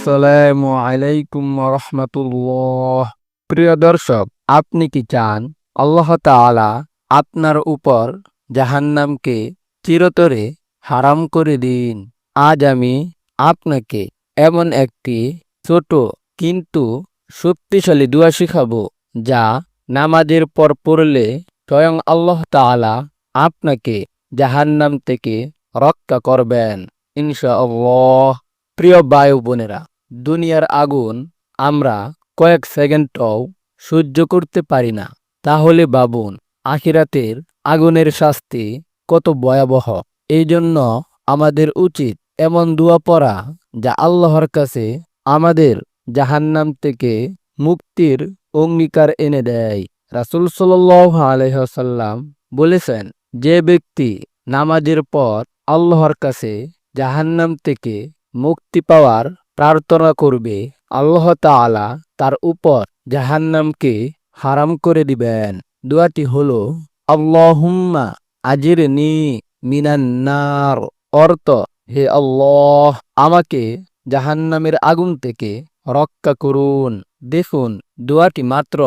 আসসালামু আলাইকুম রহমতুল্লাহ। প্রিয় দর্শক, আপনি কি চান আল্লাহ তাআলা আপনার উপর জাহান্নামকে চিরতরে হারাম করে দিন? আজ আমি আপনাকে এমন একটি ছোট কিন্তু শক্তিশালী দোয়া শিখাবো, যা নামাজের পর পড়লে স্বয়ং আল্লাহ তাআলা আপনাকে জাহান্নাম থেকে রক্ষা করবেন ইনশাআল্লাহ। প্রিয় ভাই বোনেরা, দুনিয়ার আগুন আমরা কয়েক সেকেন্ডও সহ্য করতে পারি না, তাহলে ভাবুন আখিরাতের আগুনের শাস্তি কত ভয়াবহ। এই জন্য আমাদের উচিত এমন দোয়া পড়া যা আল্লাহর কাছে আমাদের জাহান্নাম থেকে মুক্তির অঙ্গীকার এনে দেয়। রাসূল সাল্লাল্লাহু আলাইহি ওয়াসাল্লাম বলেছেন, যে ব্যক্তি নামাজের পর আল্লাহর কাছে জাহান্নাম থেকে মুক্তি পাওয়ার প্রার্থনা করবে, আল্লাহ তাআলা তার উপর জাহান্নামকে হারাম করে দিবেন। দোয়াটি হলো আল্লাহুম্মা আজিরনি মিনান নার। অর্থ, হে আল্লাহ, আমাকে জাহান্নামের আগুন থেকে রক্ষা করুন। দেখুন, দোয়াটি মাত্র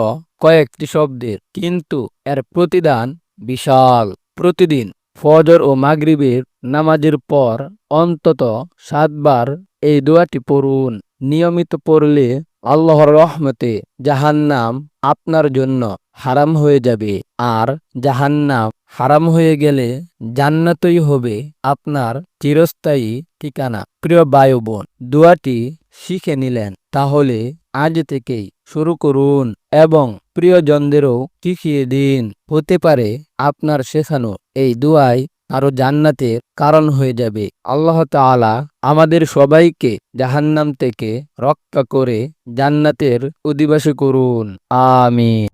কয়েকটি শব্দের, কিন্তু এর প্রতিদান বিশাল। প্রতিদিন ফজর ও মাগরিবের নামাজের পর অন্তত 7 বার এই দোয়াটি পড়ুন। নিয়মিত পড়লে আল্লাহর রহমতে জাহান্নাম আপনার জন্য হারাম হয়ে যাবে, আর জাহান্নাম হারাম হয়ে গেলে জান্নাতই হবে আপনার চিরস্থায়ী ঠিকানা। প্রিয় ভাই বোন, দোয়াটি শিখে নিলেন, তাহলে আজ থেকেই শুরু করুন এবং প্রিয়জনদেরও শিখিয়ে দিন। হতে পারে আপনার শেখানো এই দোয়াই আরো জান্নাতের কারণ হয়ে যাবে। আল্লাহ তাআলা আমাদের সবাইকে জাহান্নাম থেকে রক্ষা করে জান্নাতের অধিবাসী করুন। আমিন।